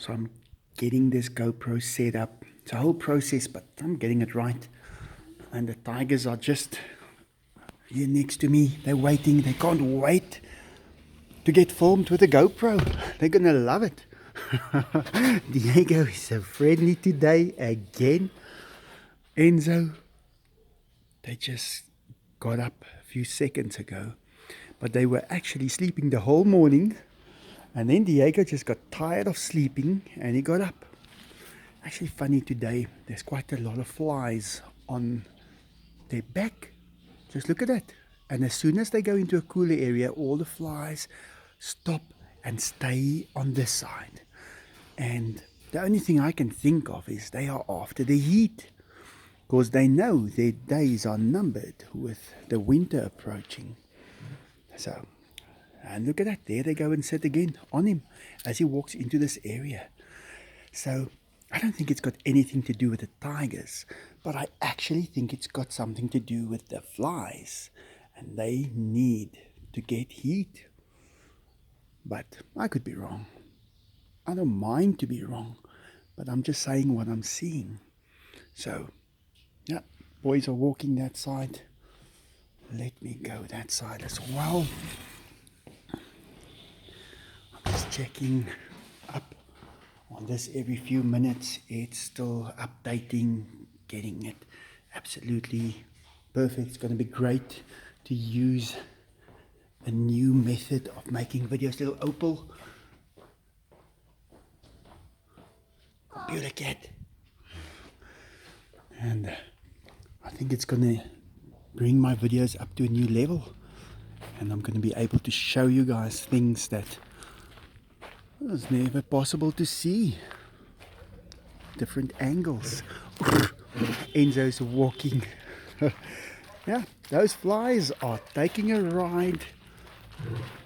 So I'm getting this GoPro set up. It's a whole process, but I'm getting it right. And the tigers are just here next to me. They're waiting. They can't wait to get filmed with a GoPro. They're gonna love it. Diego is so friendly today again. Enzo, they just got up a few seconds ago, but they were actually sleeping the whole morning. And then Diego just got tired of sleeping and he got up. Actually funny today, there's quite a lot of flies on their back. Just look at that. And as soon as they go into a cooler area, all the flies stop and stay on this side. And the only thing I can think of is they are after the heat, because they know their days are numbered with the winter approaching. So, and look at that, there they go and sit again on him as he walks into this area. So I don't think it's got anything to do with the tigers, but I actually think it's got something to do with the flies, and they need to get heat. But I could be wrong. I don't mind to be wrong, but I'm just saying what I'm seeing. So, yeah, boys are walking that side. Let me go that side as well. I'm just checking up on this every few minutes. It's still updating, getting it absolutely perfect. It's going to be great to use a new method of making videos. Little Opal, computer cat, and I think it's going to bring my videos up to a new level, and I'm going to be able to show you guys things that was never possible to see. Different angles. Enzo's walking. Yeah, those flies are taking a ride.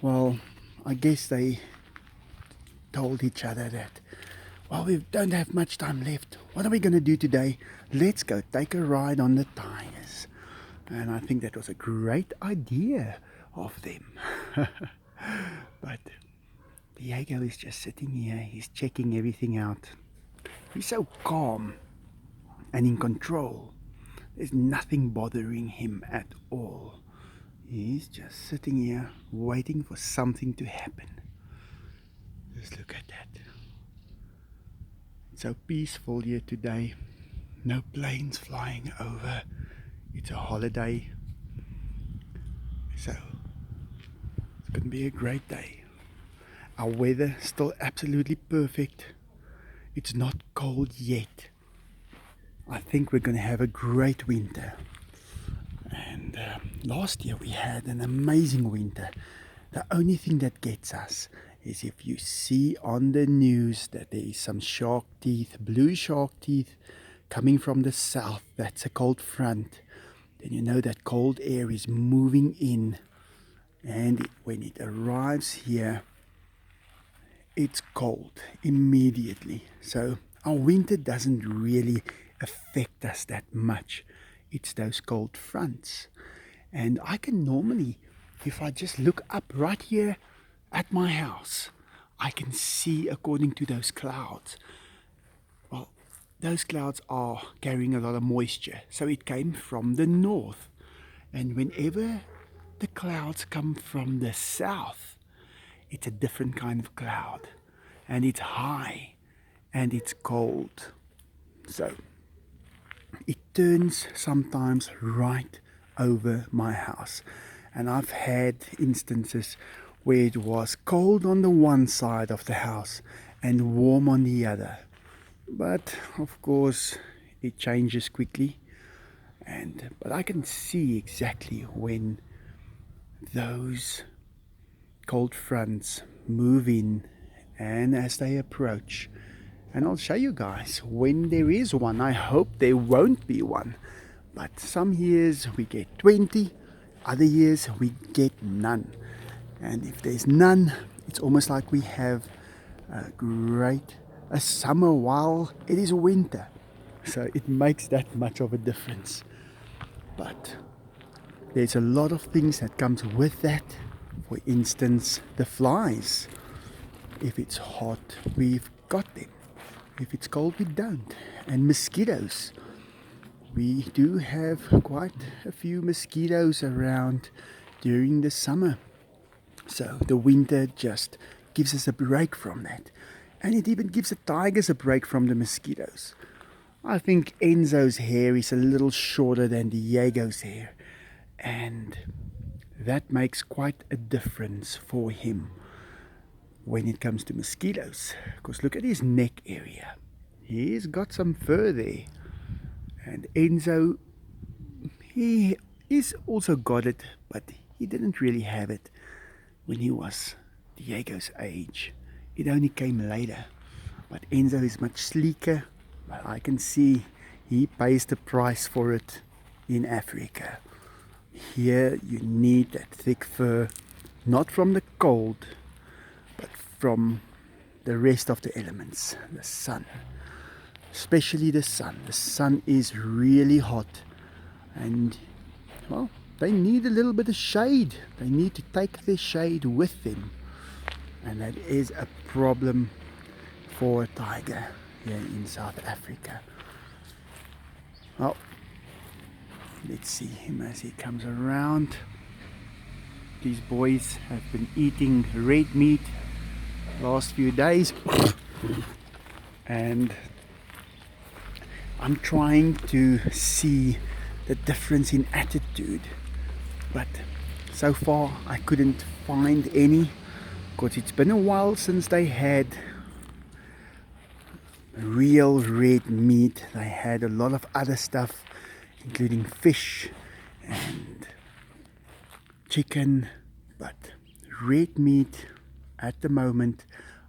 Well, I guess they told each other that, well, we don't have much time left. What are we going to do today? Let's go take a ride on the tigers. And I think that was a great idea of them. But Diego is just sitting here. He's checking everything out. He's so calm and in control. There's nothing bothering him at all. He's just sitting here waiting for something to happen. Just look at that. It's so peaceful here today. No planes flying over. It's a holiday. So it's going to be a great day. Our weather still absolutely perfect. It's not cold yet. I think we're going to have a great winter. And last year we had an amazing winter. The only thing that gets us is if you see on the news that there is some shark teeth, blue shark teeth, coming from the south. That's a cold front. Then you know that cold air is moving in. And when it arrives here, it's cold immediately. So our winter doesn't really affect us that much. It's those cold fronts. And I can normally, if I just look up right here at my house, I can see according to those clouds. Well, those clouds are carrying a lot of moisture. So it came from the north. And whenever the clouds come from the south, it's a different kind of cloud, and it's high and it's cold. So it turns sometimes right over my house, and I've had instances where it was cold on the one side of the house and warm on the other. But of course it changes quickly, but I can see exactly when those cold fronts move in and as they approach. And I'll show you guys when there is one. I hope there won't be one, but some years we get 20, other years we get none. And if there's none, it's almost like we have a summer while it is winter. So it makes that much of a difference. But there's a lot of things that comes with that. For instance, the flies. If it's hot, we've got them. If it's cold, we don't. And mosquitoes. We do have quite a few mosquitoes around during the summer. So the winter just gives us a break from that. And it even gives the tigers a break from the mosquitoes. I think Enzo's hair is a little shorter than Diego's hair. And that makes quite a difference for him when it comes to mosquitoes. Because look at his neck area. He's got some fur there. And Enzo, he's also got it, but he didn't really have it when he was Diego's age. It only came later. But Enzo is much sleeker, but I can see he pays the price for it in Africa. Here you need that thick fur, not from the cold, but from the rest of the elements, the sun. Especially the sun. The sun is really hot, and well, they need a little bit of shade. They need to take their shade with them, and that is a problem for a tiger here in South Africa. Well, let's see him as he comes around. These boys have been eating red meat last few days, and I'm trying to see the difference in attitude, but so far I couldn't find any, because it's been a while since they had real red meat. They had a lot of other stuff, including fish and chicken, but red meat at the moment,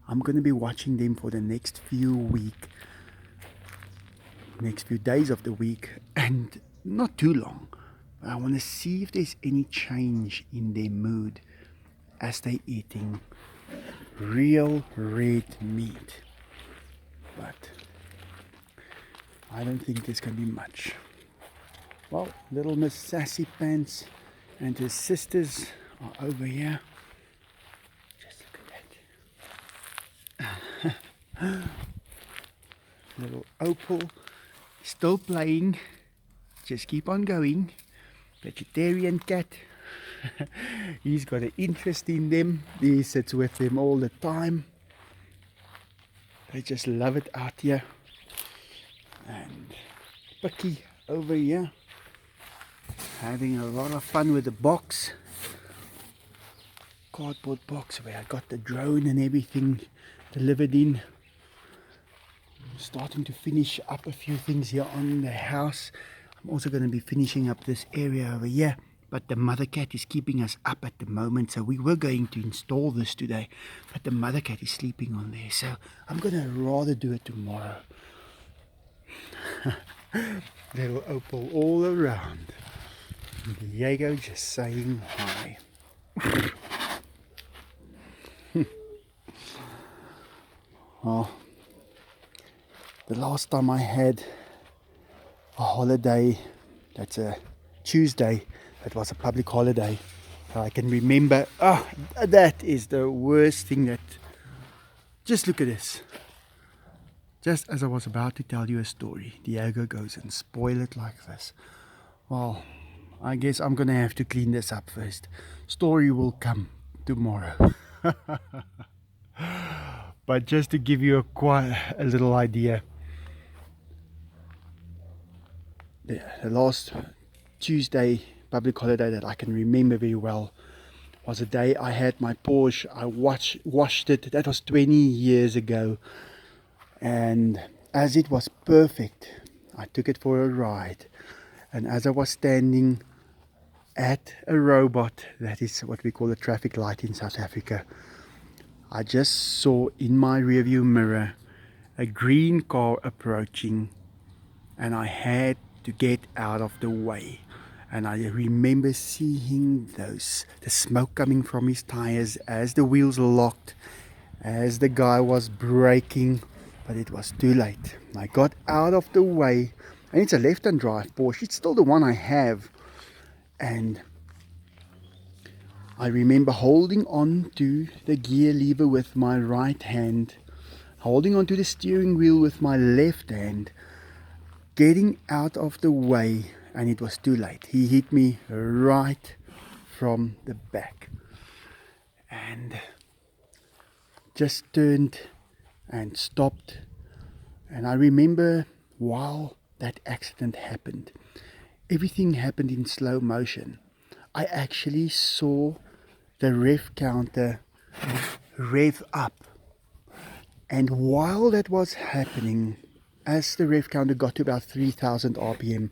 I'm going to be watching them for the next few days of the week, and not too long. But I want to see if there's any change in their mood as they're eating real red meat. But I don't think there's going to be much. Well, little Miss Sassy Pants and his sisters are over here. Just look at that. Little Opal, still playing. Just keep on going. Vegetarian cat. He's got an interest in them. He sits with them all the time. They just love it out here. And Picky over here, having a lot of fun with the box, cardboard box where I got the drone and everything delivered in. Starting to finish up a few things here on the house. I'm also going to be finishing up this area over here, but the mother cat is keeping us up at the moment, so we were going to install this today, but the mother cat is sleeping on there, so I'm going to rather do it tomorrow. Little Opal all around. Diego just saying hi. Oh, the last time I had a holiday, that's a Tuesday, that was a public holiday, I can remember. That is the worst thing. That, just look at this. Just as I was about to tell you a story, Diego goes and spoil it like this. Well, I guess I'm gonna have to clean this up first. Story will come tomorrow. But just to give you a little idea, the last Tuesday public holiday that I can remember very well was a day I had my Porsche. I washed it. That was 20 years ago, and as it was perfect, I took it for a ride, and as I was standing at a robot, that is what we call a traffic light in South Africa, I just saw in my rearview mirror a green car approaching, and I had to get out of the way. And I remember seeing the smoke coming from his tires as the wheels locked, as the guy was braking, but it was too late. I got out of the way, and it's a left-hand drive Porsche. It's still the one I have, and I remember holding on to the gear lever with my right hand, holding on to the steering wheel with my left hand, getting out of the way, and it was too late. He hit me right from the back and just turned and stopped. And I remember while that accident happened, everything happened in slow motion. I actually saw the rev counter rev up, and while that was happening, as the rev counter got to about 3000 RPM,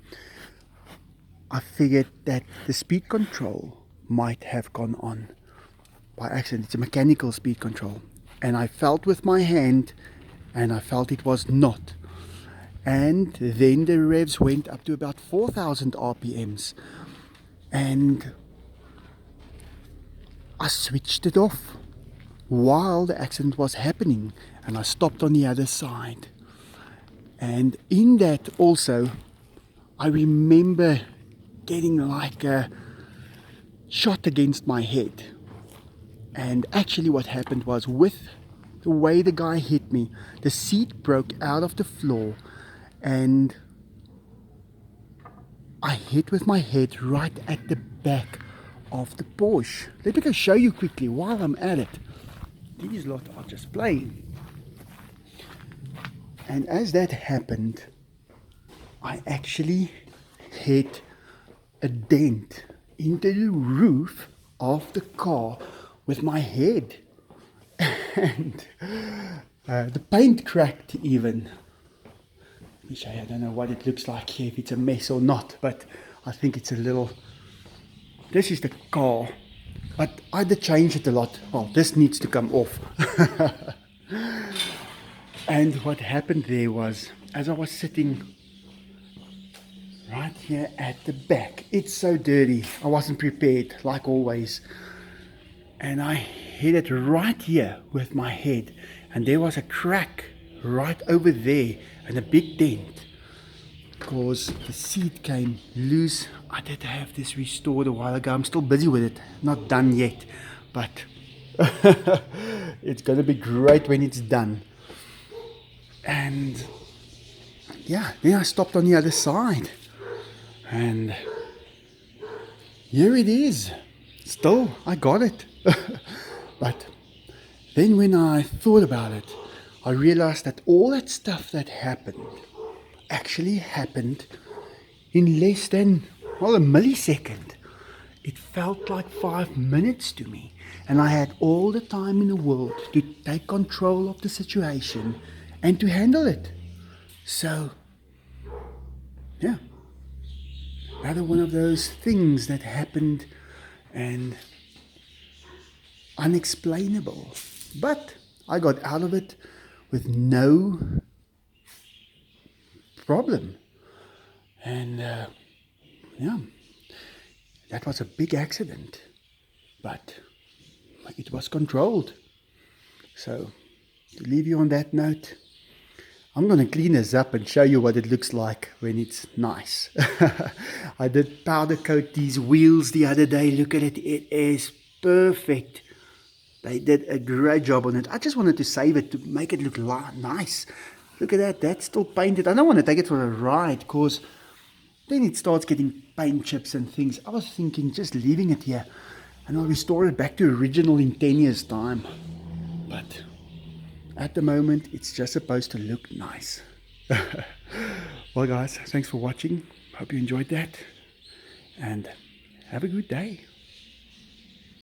I figured that the speed control might have gone on by accident. It's a mechanical speed control, and I felt with my hand and I felt it was not. And then the revs went up to about 4000 RPMs, and I switched it off while the accident was happening, and I stopped on the other side. And in that also, I remember getting like a shot against my head. And actually what happened was, with the way the guy hit me, the seat broke out of the floor and I hit with my head right at the back of the Porsche. Let me go show you quickly while I'm at it. These lot are just playing. And as that happened, I actually hit a dent into the roof of the car with my head. And the paint cracked even. Let me show you. I don't know what it looks like here, if it's a mess or not, but I think it's a little... This is the car, but I did change it a lot. Well, this needs to come off. And what happened there was, as I was sitting right here at the back, it's so dirty, I wasn't prepared like always, and I hit it right here with my head, and there was a crack right over there and a big dent because the seat came loose. I did have this restored a while ago. I'm still busy with it, not done yet, but it's going to be great when it's done. And yeah, then I stopped on the other side, and here it is. Still, I got it. But then when I thought about it, I realized that all that stuff that happened actually happened in less than, well, a millisecond. It felt like 5 minutes to me, and I had all the time in the world to take control of the situation and to handle it. So yeah, another one of those things that happened and unexplainable, but I got out of it with no problem. And yeah, that was a big accident, but it was controlled. So to leave you on that note, I'm going to clean this up and show you what it looks like when it's nice. I did powder coat these wheels the other day. Look at it. It is perfect. They did a great job on it. I just wanted to save it to make it look nice. Look at that. That's still painted. I don't want to take it for a ride because then it starts getting paint chips and things. I was thinking just leaving it here and I'll restore it back to original in 10 years time. But at the moment, it's just supposed to look nice. Well, guys, thanks for watching. Hope you enjoyed that. And have a good day.